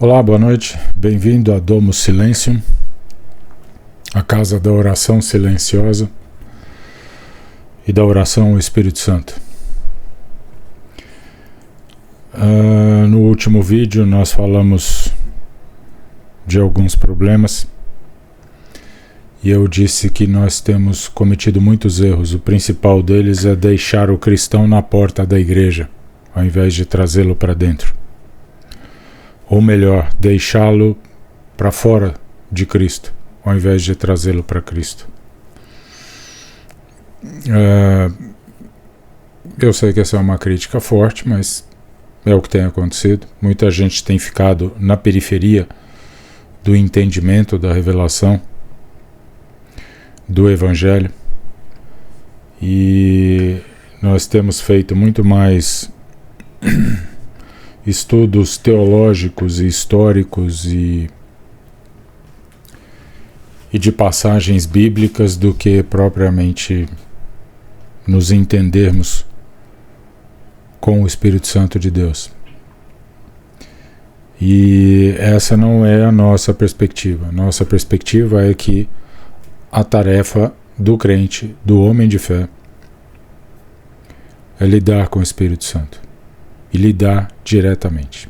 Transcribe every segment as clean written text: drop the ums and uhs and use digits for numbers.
Olá, boa noite. Bem-vindo a Domus Silentium, a casa da oração silenciosa e da oração ao Espírito Santo. No último vídeo nós falamos de alguns problemas e eu disse que nós temos cometido muitos erros. O principal deles é deixar o cristão na porta da igreja, ao invés de trazê-lo para dentro. Ou melhor, deixá-lo para fora de Cristo, ao invés de trazê-lo para Cristo. Eu sei que essa é uma crítica forte, mas é o que tem acontecido. Muita gente tem ficado na periferia do entendimento da revelação do Evangelho, e nós temos feito muito mais estudos teológicos e históricos e de passagens bíblicas do que propriamente nos entendermos com o Espírito Santo de Deus. E essa não é a nossa perspectiva. Nossa perspectiva é que a tarefa do crente, do homem de fé, é lidar com o Espírito Santo e lidar diretamente.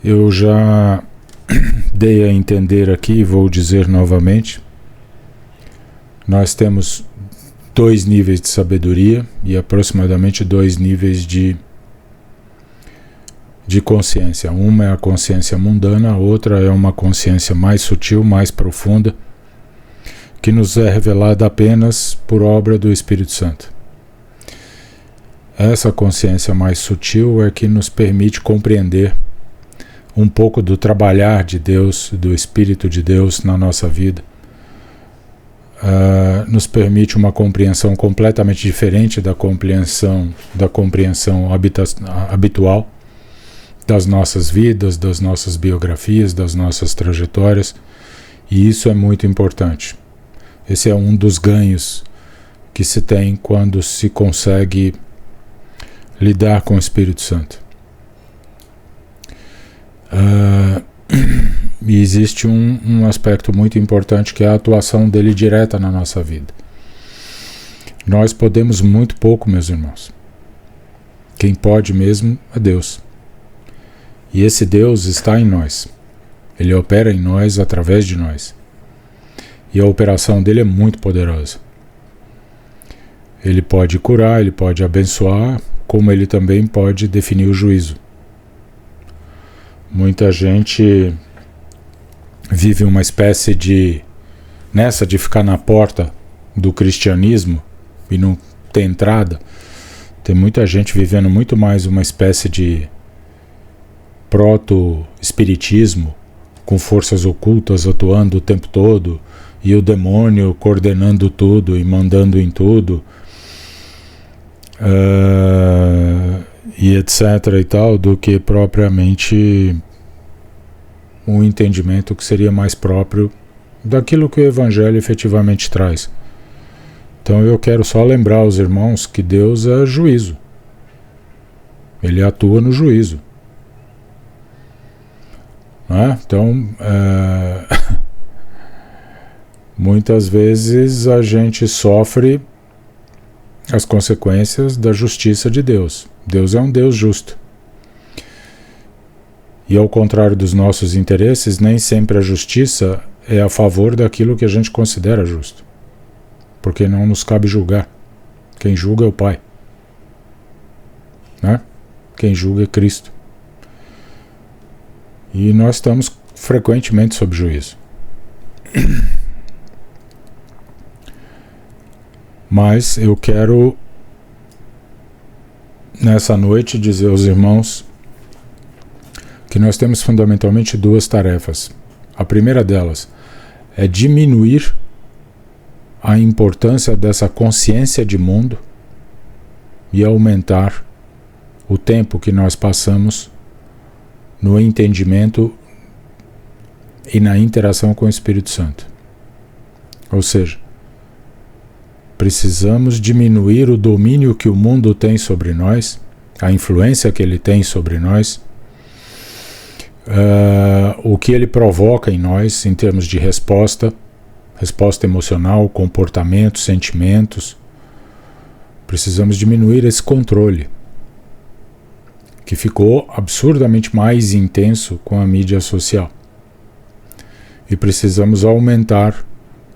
Eu já dei a entender aqui e vou dizer novamente: nós temos 2 níveis de sabedoria e aproximadamente 2 níveis de consciência. Uma é a consciência mundana, a outra é uma consciência mais sutil, mais profunda, que nos é revelada apenas por obra do Espírito Santo. Essa consciência mais sutil é que nos permite compreender um pouco do trabalhar de Deus, do Espírito de Deus na nossa vida. Nos permite uma compreensão completamente diferente da compreensão habitual das nossas vidas, das nossas biografias, das nossas trajetórias, e isso é muito importante. Esse é um dos ganhos que se tem quando se consegue lidar com o Espírito Santo. E existe um aspecto muito importante, que é a atuação dele direta na nossa vida. Nós podemos muito pouco, meus irmãos. Quem pode mesmo é Deus. E esse Deus está em nós. Ele opera em nós, através de nós. E a operação dele é muito poderosa. Ele pode curar, ele pode abençoar, como ele também pode definir o juízo. Muita gente vive uma espécie de ficar na porta do cristianismo e não ter entrada. Tem muita gente vivendo muito mais uma espécie de proto-espiritismo, com forças ocultas atuando o tempo todo, e o demônio coordenando tudo e mandando em tudo, e etc. e tal, do que propriamente um entendimento que seria mais próprio daquilo que o Evangelho efetivamente traz. Então eu quero só lembrar aos irmãos que Deus é juízo. Ele atua no juízo. Então, muitas vezes a gente sofre as consequências da justiça de Deus. Deus é um Deus justo. E ao contrário dos nossos interesses, nem sempre a justiça é a favor daquilo que a gente considera justo. Porque não nos cabe julgar. Quem julga é o Pai. Quem julga é Cristo. E nós estamos frequentemente sob juízo. Mas eu quero, nessa noite, dizer aos irmãos que nós temos fundamentalmente 2 tarefas. A primeira delas é diminuir a importância dessa consciência de mundo e aumentar o tempo que nós passamos no entendimento e na interação com o Espírito Santo. Ou seja, precisamos diminuir o domínio que o mundo tem sobre nós a influência que ele tem sobre nós, o que ele provoca em nós em termos de resposta emocional, comportamento, sentimentos. Precisamos diminuir esse controle, que ficou absurdamente mais intenso com a mídia social. E precisamos aumentar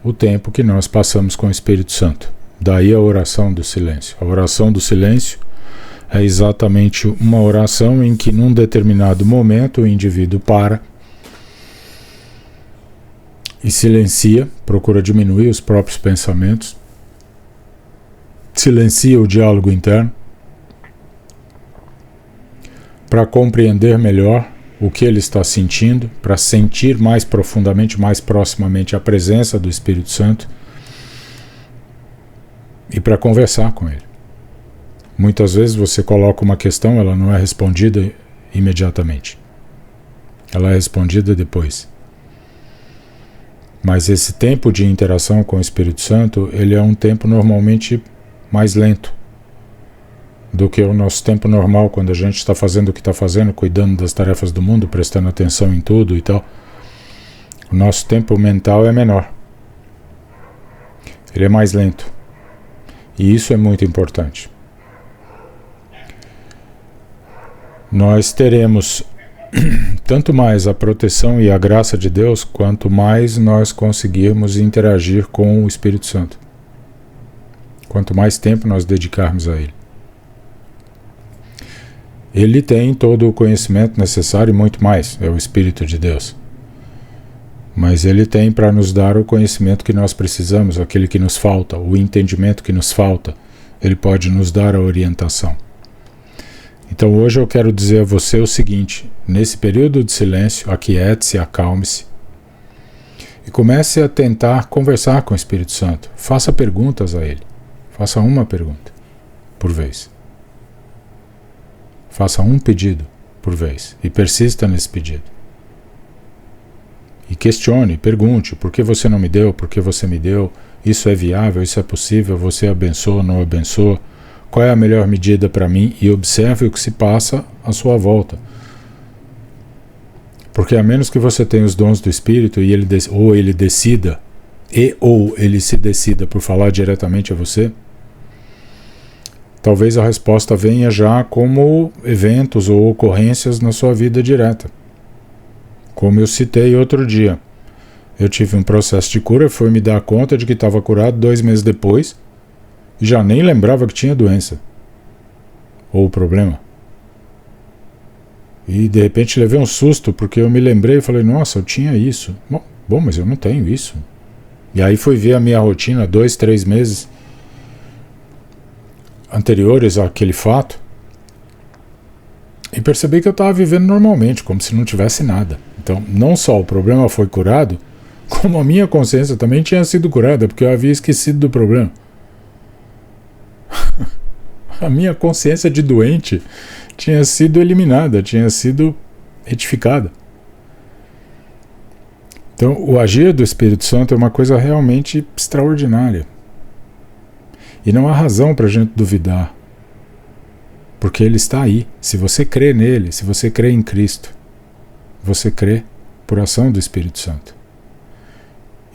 o tempo que nós passamos com o Espírito Santo. Daí a oração do silêncio. A oração do silêncio é exatamente uma oração em que, num determinado momento, o indivíduo para e silencia, procura diminuir os próprios pensamentos, silencia o diálogo interno, para compreender melhor o que ele está sentindo, para sentir mais profundamente, mais proximamente a presença do Espírito Santo e para conversar com ele. Muitas vezes você coloca uma questão, ela não é respondida imediatamente. Ela é respondida depois. Mas esse tempo de interação com o Espírito Santo, ele é um tempo normalmente mais lento do que o nosso tempo normal, quando a gente está fazendo o que está fazendo, cuidando das tarefas do mundo, prestando atenção em tudo e tal. O nosso tempo mental é menor. Ele é mais lento. E isso é muito importante. Nós teremos tanto mais a proteção e a graça de Deus, quanto mais nós conseguirmos interagir com o Espírito Santo. Quanto mais tempo nós dedicarmos a Ele. Ele tem todo o conhecimento necessário e muito mais, é o Espírito de Deus. Mas Ele tem para nos dar o conhecimento que nós precisamos, aquele que nos falta, o entendimento que nos falta. Ele pode nos dar a orientação. Então hoje eu quero dizer a você o seguinte: nesse período de silêncio, aquiete-se, acalme-se e comece a tentar conversar com o Espírito Santo. Faça perguntas a Ele. Faça uma pergunta por vez. Faça um pedido por vez e persista nesse pedido. E questione, pergunte: por que você não me deu? Por que você me deu? Isso é viável? Isso é possível? Você abençoa, não abençoa? Qual é a melhor medida para mim? E observe o que se passa à sua volta. Porque a menos que você tenha os dons do Espírito e ele ele se decida por falar diretamente a você, talvez a resposta venha já como eventos ou ocorrências na sua vida direta. Como eu citei outro dia, eu tive um processo de cura, fui me dar conta de que estava curado 2 meses depois e já nem lembrava que tinha doença ou problema. E de repente levei um susto, porque eu me lembrei e falei: nossa, eu tinha isso. Bom, mas eu não tenho isso. E aí fui ver a minha rotina 2, 3 meses anteriores àquele fato e percebi que eu estava vivendo normalmente, como se não tivesse nada. Então, não só o problema foi curado, como a minha consciência também tinha sido curada, porque eu havia esquecido do problema. A minha consciência de doente tinha sido eliminada, tinha sido retificada. Então, o agir do Espírito Santo é uma coisa realmente extraordinária. E não há razão para a gente duvidar, porque Ele está aí. Se você crê nele, se você crê em Cristo, você crê por ação do Espírito Santo.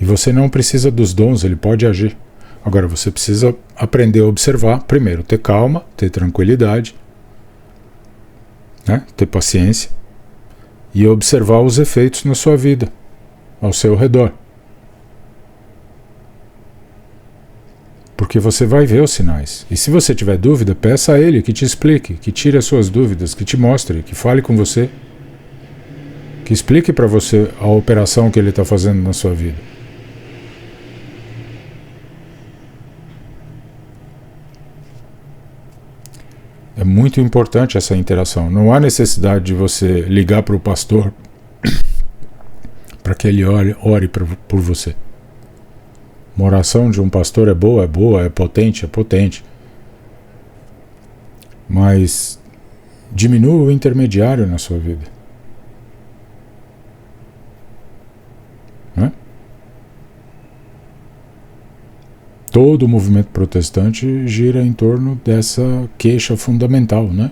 E você não precisa dos dons, Ele pode agir. Agora você precisa aprender a observar, primeiro, ter calma, ter tranquilidade, né? Ter paciência e observar os efeitos na sua vida, ao seu redor. Porque você vai ver os sinais. E se você tiver dúvida, peça a Ele que te explique, que tire as suas dúvidas, que te mostre, que fale com você, que explique para você a operação que Ele está fazendo na sua vida. É muito importante essa interação. Não há necessidade de você ligar para o pastor para que ele ore por você. Uma oração de um pastor é boa, é potente, mas diminua o intermediário na sua vida. Né? Todo o movimento protestante gira em torno dessa queixa fundamental, né?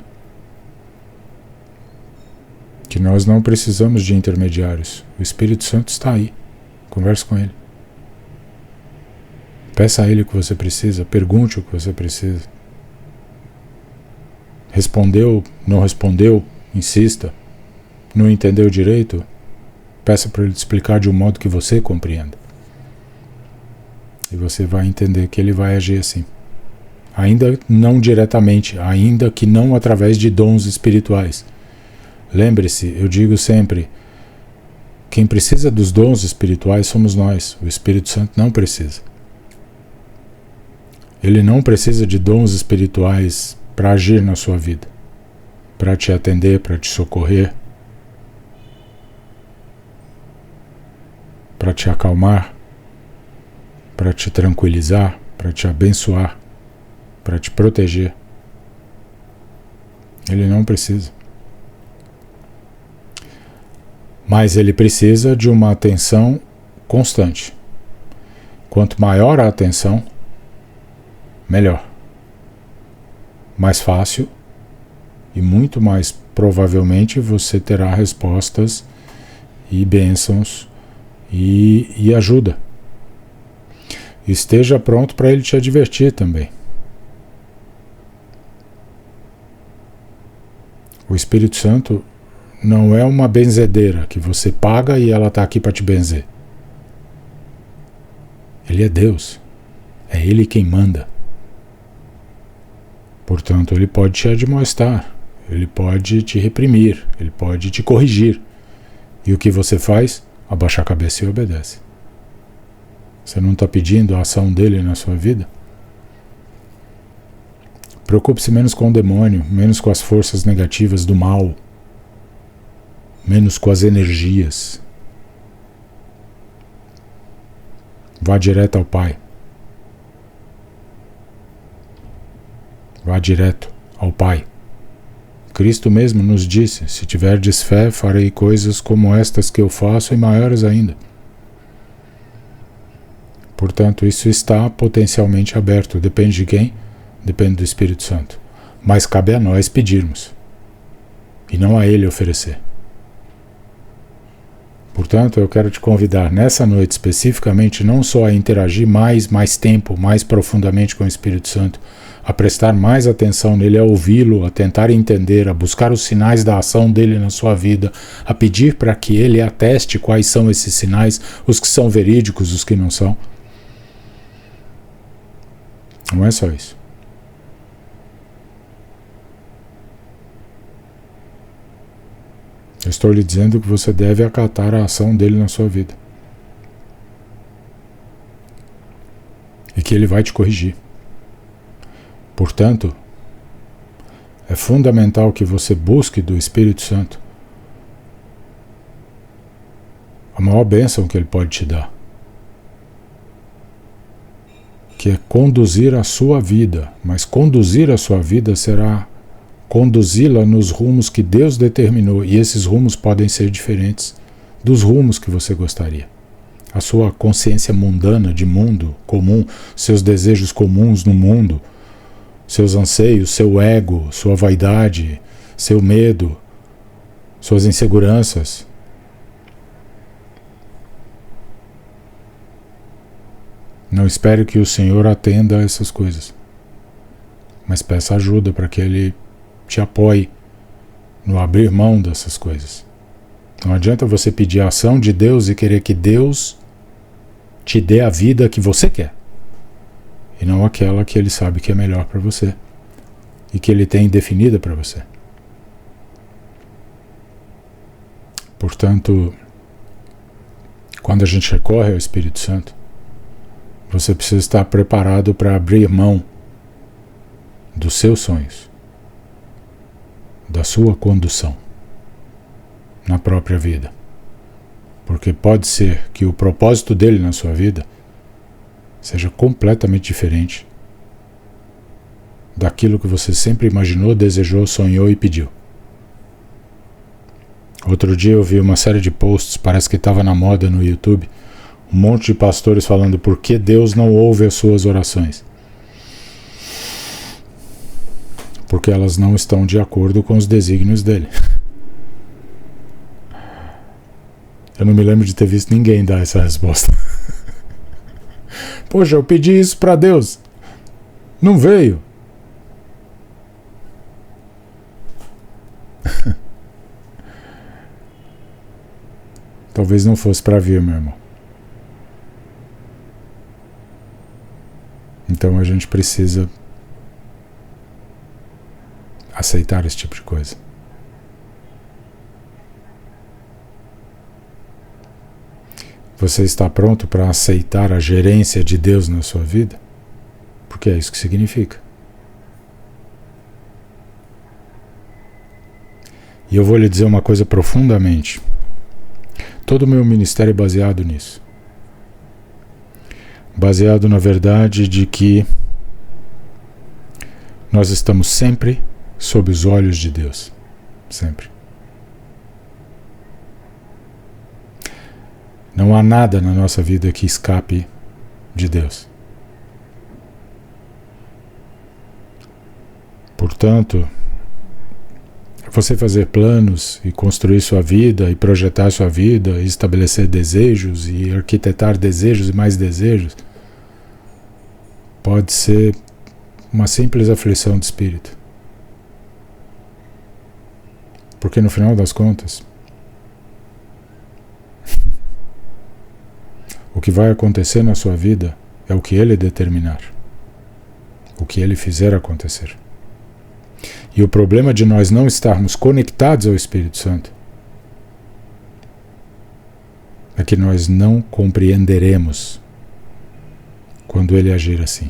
que nós não precisamos de intermediários. O Espírito Santo está aí. Converse com ele. Peça a ele o que você precisa, pergunte o que você precisa. Respondeu, não respondeu, insista. Não entendeu direito? Peça para ele te explicar de um modo que você compreenda. E você vai entender que ele vai agir assim. Ainda não diretamente, ainda que não através de dons espirituais. Lembre-se, eu digo sempre, quem precisa dos dons espirituais somos nós. O Espírito Santo não precisa. Ele não precisa de dons espirituais para agir na sua vida, para te atender, para te socorrer, para te acalmar, para te tranquilizar, para te abençoar, para te proteger. Ele não precisa. Mas ele precisa de uma atenção constante. Quanto maior a atenção, melhor. Mais fácil e muito mais provavelmente você terá respostas e bênçãos e ajuda. Esteja pronto para ele te advertir também. O Espírito Santo não é uma benzedeira que você paga e ela está aqui para te benzer. Ele é Deus. É Ele quem manda. Portanto, Ele pode te admoestar, Ele pode te reprimir, Ele pode te corrigir. E o que você faz? Abaixa a cabeça e obedece. Você não está pedindo a ação dele na sua vida? Preocupe-se menos com o demônio, menos com as forças negativas do mal, menos com as energias. Vá direto ao Pai. Vá direto ao Pai. Cristo mesmo nos disse: se tiverdes fé, farei coisas como estas que eu faço e maiores ainda. Portanto, isso está potencialmente aberto. Depende de quem? Depende do Espírito Santo. Mas cabe a nós pedirmos e não a Ele oferecer. Portanto, eu quero te convidar nessa noite especificamente não só a interagir mais tempo, mais profundamente com o Espírito Santo, a prestar mais atenção nele, a ouvi-lo, a tentar entender, a buscar os sinais da ação dele na sua vida, a pedir para que ele ateste quais são esses sinais, os que são verídicos, os que não são. Não é só isso. Eu estou lhe dizendo que você deve acatar a ação dele na sua vida. E que ele vai te corrigir. Portanto, é fundamental que você busque do Espírito Santo a maior bênção que ele pode te dar, que é conduzir a sua vida. Mas conduzir a sua vida será conduzi-la nos rumos que Deus determinou, e esses rumos podem ser diferentes dos rumos que você gostaria. A sua consciência mundana, de mundo comum, seus desejos comuns no mundo, seus anseios, seu ego, sua vaidade, seu medo, suas inseguranças. Não espere que o Senhor atenda a essas coisas, mas peça ajuda para que Ele te apoie no abrir mão dessas coisas. Não adianta você pedir a ação de Deus e querer que Deus te dê a vida que você quer, e não aquela que Ele sabe que é melhor para você e que Ele tem definida para você. Portanto, quando a gente recorre ao Espírito Santo, você precisa estar preparado para abrir mão dos seus sonhos, da sua condução na própria vida. Porque pode ser que o propósito dele na sua vida seja completamente diferente daquilo que você sempre imaginou, desejou, sonhou e pediu. Outro dia eu vi uma série de posts, parece que estava na moda no YouTube, um monte de pastores falando por que Deus não ouve as suas orações. Porque elas não estão de acordo com os desígnios dele. Eu não me lembro de ter visto ninguém dar essa resposta. Poxa, eu pedi isso para Deus. Não veio. Talvez não fosse para vir, meu irmão. Então a gente precisa aceitar esse tipo de coisa. Você está pronto para aceitar a gerência de Deus na sua vida? Porque é isso que significa. E eu vou lhe dizer uma coisa profundamente. Todo o meu ministério é baseado nisso. Baseado na verdade de que nós estamos sempre sob os olhos de Deus. Sempre. Não há nada na nossa vida que escape de Deus. Portanto, você fazer planos e construir sua vida e projetar sua vida e estabelecer desejos e arquitetar desejos e mais desejos pode ser uma simples aflição de espírito. Porque no final das contas, o que vai acontecer na sua vida é o que Ele determinar, o que Ele fizer acontecer. E o problema de nós não estarmos conectados ao Espírito Santo é que nós não compreenderemos quando Ele agir assim.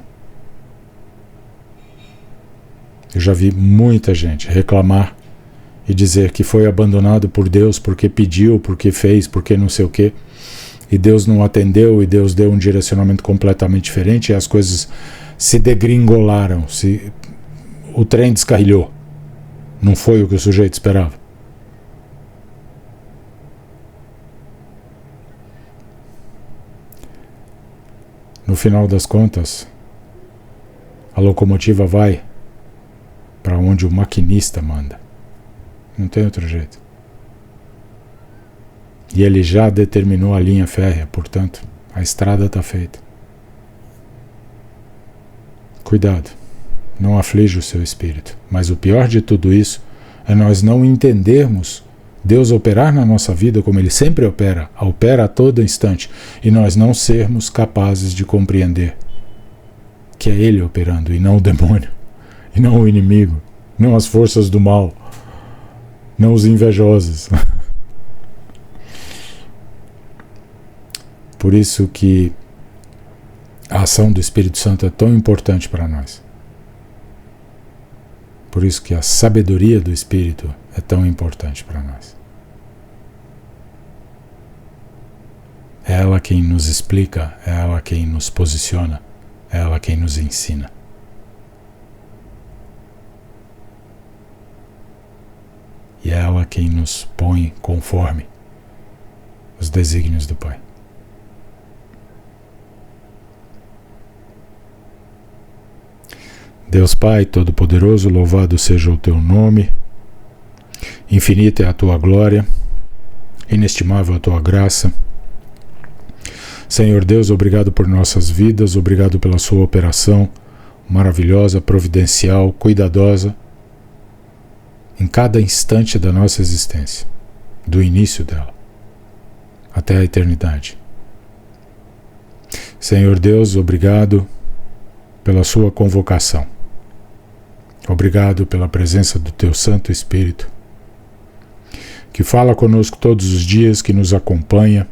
Eu já vi muita gente reclamar e dizer que foi abandonado por Deus porque pediu, porque fez, porque não sei o quê, e Deus não atendeu, e Deus deu um direcionamento completamente diferente, e as coisas se degringolaram, o trem descarrilhou. Não foi o que o sujeito esperava. No final das contas, a locomotiva vai para onde o maquinista manda. Não tem outro jeito. E ele já determinou a linha férrea, portanto, a estrada está feita. Cuidado, não aflige o seu espírito. Mas o pior de tudo isso é nós não entendermos Deus operar na nossa vida como Ele sempre opera a todo instante, e nós não sermos capazes de compreender que é Ele operando e não o demônio, e não o inimigo, não as forças do mal, não os invejosos. Por isso que a ação do Espírito Santo é tão importante para nós. Por isso que a sabedoria do Espírito é tão importante para nós. É ela quem nos explica, é ela quem nos posiciona, é ela quem nos ensina. E é ela quem nos põe conforme os desígnios do Pai. Deus Pai Todo-Poderoso, louvado seja o Teu nome, infinita é a Tua glória, inestimável a Tua graça. Senhor Deus, obrigado por nossas vidas, obrigado pela Sua operação maravilhosa, providencial, cuidadosa, em cada instante da nossa existência, do início dela até a eternidade. Senhor Deus, obrigado pela Sua convocação. Obrigado pela presença do Teu Santo Espírito, que fala conosco todos os dias, que nos acompanha,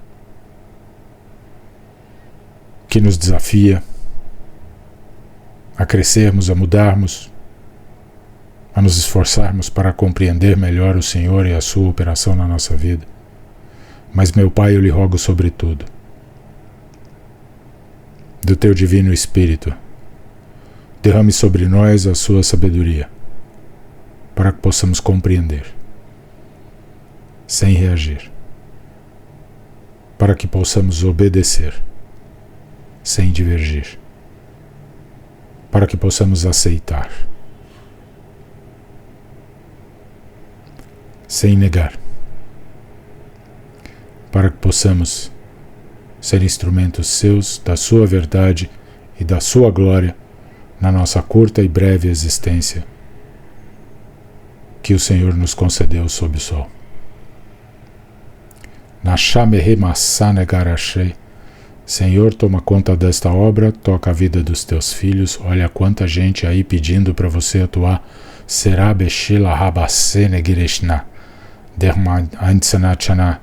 que nos desafia a crescermos, a mudarmos, a nos esforçarmos para compreender melhor o Senhor e a Sua operação na nossa vida. Mas, meu Pai, eu lhe rogo sobretudo, do Teu Divino Espírito, derrame sobre nós a Sua sabedoria, para que possamos compreender, sem reagir, para que possamos obedecer, sem divergir, para que possamos aceitar, sem negar, para que possamos ser instrumentos seus, da sua verdade e da sua glória na nossa curta e breve existência que o Senhor nos concedeu sob o sol. Senhor, toma conta desta obra, toca a vida dos teus filhos, olha quanta gente aí pedindo para você atuar. Será Beshila Rabasene Gireshna, Derma Ansanachana,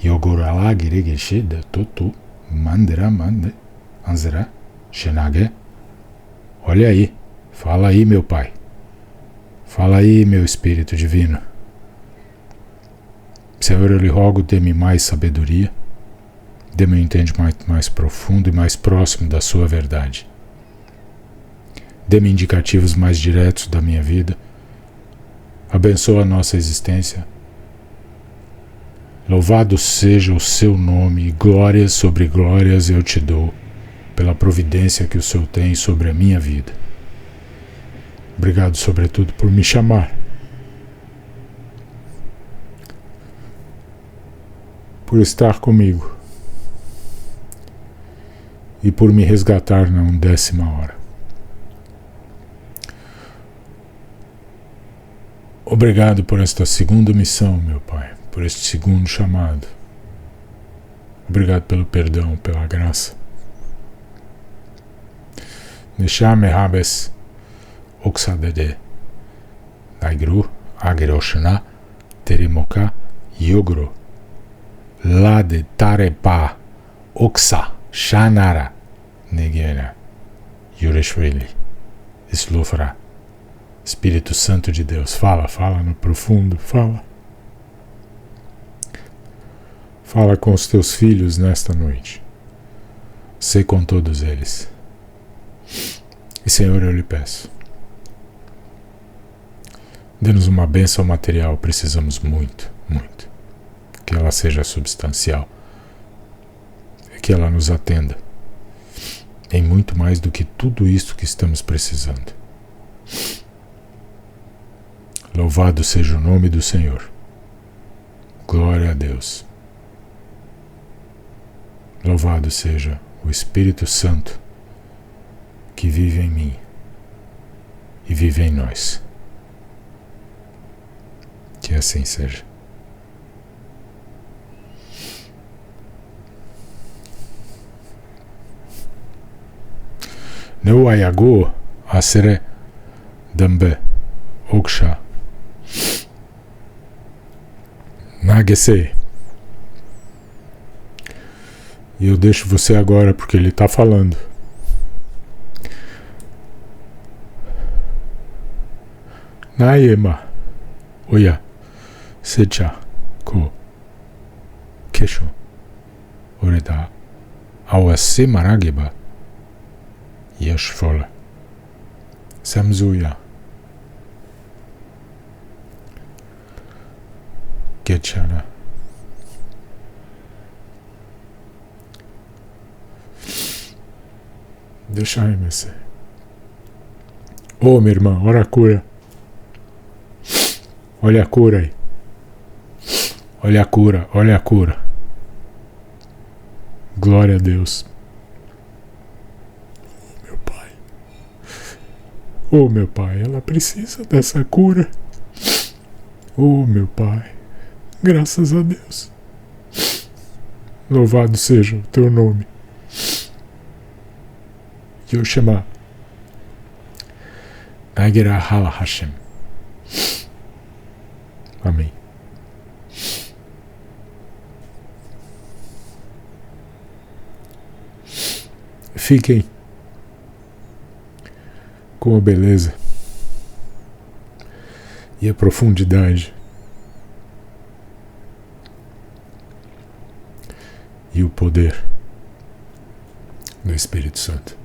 Yogurala Girigeshida, Tutu, Mandera Mande, Anzera, Shenage. Olha aí, fala aí, meu Pai. Fala aí, meu Espírito Divino. Senhor, eu lhe rogo, dê-me mais sabedoria, dê-me um entendimento mais profundo e mais próximo da sua verdade. Dê-me indicativos mais diretos da minha vida. Abençoa a nossa existência. Louvado seja o seu nome, e glórias sobre glórias eu te dou, pela providência que o Senhor tem sobre a minha vida. Obrigado, sobretudo, por me chamar. Por estar comigo. E por me resgatar na 1ª hora. Obrigado por esta segunda missão, meu Pai, por este segundo chamado. Obrigado pelo perdão, pela graça. Neshame Habes Oksadede Naigru Ageroshana Terimoka Yogro Lade Tarepa Oksa Shanara Negera Yureshvili Slufra. Espírito Santo de Deus, fala no profundo, fala. Fala com os teus filhos nesta noite. Sê com todos eles. E Senhor, eu lhe peço, dê-nos uma bênção material, precisamos muito, muito. Que ela seja substancial. E que ela nos atenda em muito mais do que tudo isso que estamos precisando. Louvado seja o nome do Senhor. Glória a Deus. Louvado seja o Espírito Santo que vive em mim e vive em nós. Que assim seja. No ayago asere dambe oksha Nagesei. E eu deixo você agora porque ele está falando. Naema Oya Secha Ko Kesho Oreda Awase Marageba Yeshfola Samzuya Getchana. Deixa aí, Messi. Ô, minha irmã, olha a cura. Olha a cura aí. Olha a cura, olha a cura. Glória a Deus. Oh, meu Pai. Oh, meu Pai, ela precisa dessa cura. Oh, meu Pai. Graças a Deus. Louvado seja o teu nome. Yoshema. Agera Hala Hashem. Amém. Fiquem com a beleza e a profundidade e o poder do Espírito Santo.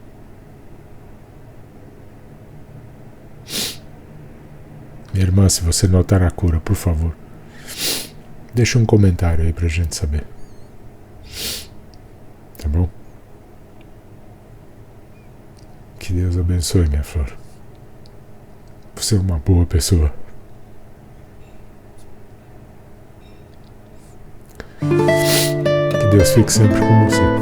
Minha irmã, se você notar a cura, por favor, deixa um comentário aí pra gente saber. Tá bom? Que Deus abençoe, minha flor. Você é uma boa pessoa. Deus fique sempre com você.